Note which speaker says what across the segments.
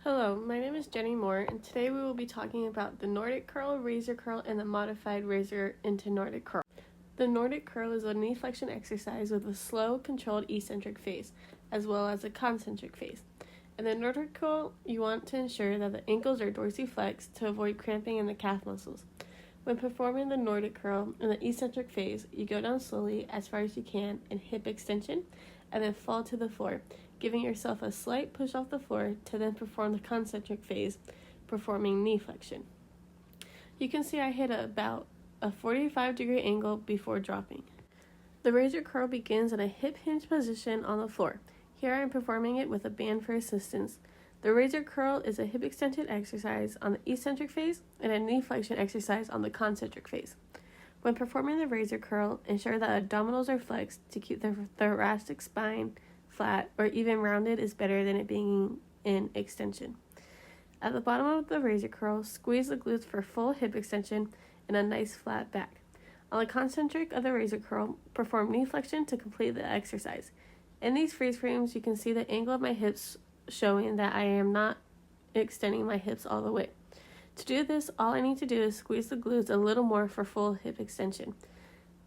Speaker 1: Hello, my name is Jenny Moore, and today we will be talking about the Nordic curl, razor curl, and the modified razor into Nordic curl. The Nordic curl is a knee flexion exercise with a slow, controlled eccentric phase, as well as a concentric phase. In the Nordic curl, you want to ensure that the ankles are dorsiflexed to avoid cramping in the calf muscles. When performing the Nordic curl in the eccentric phase, you go down slowly as far as you can in hip extension, and then fall to the floor, giving yourself a slight push off the floor to then perform the concentric phase, performing knee flexion. You can see I hit about a 45-degree angle before dropping. The razor curl begins in a hip hinge position on the floor. Here I am performing it with a band for assistance. The razor curl is a hip extension exercise on the eccentric phase and a knee flexion exercise on the concentric phase. When performing the razor curl, ensure that abdominals are flexed to keep the thoracic spine flat or even rounded is better than it being in extension. At the bottom of the razor curl, squeeze the glutes for full hip extension and a nice flat back. On the concentric of the razor curl, perform knee flexion to complete the exercise. In these freeze frames, you can see the angle of my hips showing that I am not extending my hips all the way. To do this, all I need to do is squeeze the glutes a little more for full hip extension.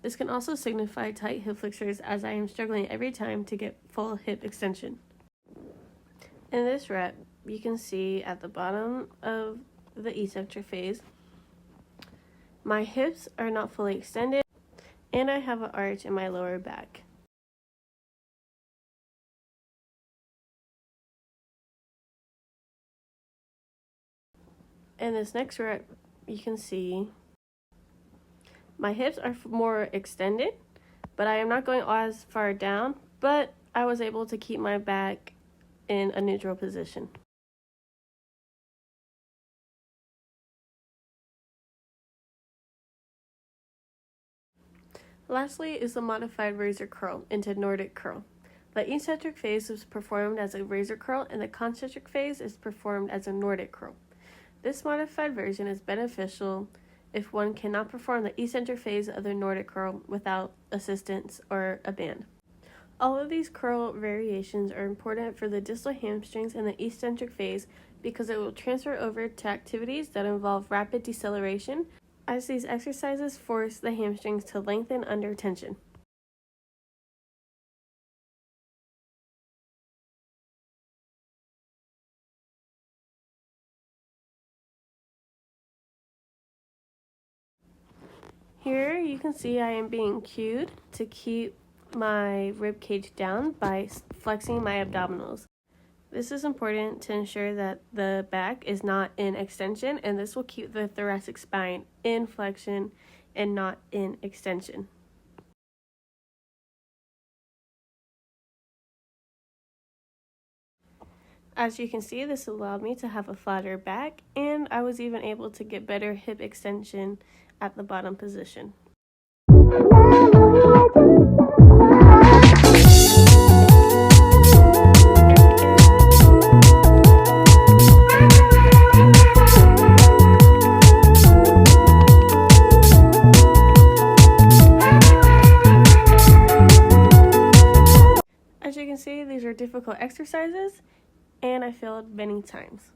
Speaker 1: This can also signify tight hip flexors, as I am struggling every time to get full hip extension. In this rep, you can see at the bottom of the eccentric phase, my hips are not fully extended and I have an arch in my lower back. In this next rep, you can see my hips are more extended, but I am not going as far down, but I was able to keep my back in a neutral position. Lastly is the modified razor curl into Nordic curl. The eccentric phase is performed as a razor curl and the concentric phase is performed as a Nordic curl. This modified version is beneficial if one cannot perform the eccentric phase of the Nordic curl without assistance or a band. All of these curl variations are important for the distal hamstrings in the eccentric phase because it will transfer over to activities that involve rapid deceleration, as these exercises force the hamstrings to lengthen under tension. Here you can see I am being cued to keep my rib cage down by flexing my abdominals. This is important to ensure that the back is not in extension, and this will keep the thoracic spine in flexion and not in extension. As you can see, this allowed me to have a flatter back, and I was even able to get better hip extension at the bottom position. As you can see, these are difficult exercises, and I failed many times.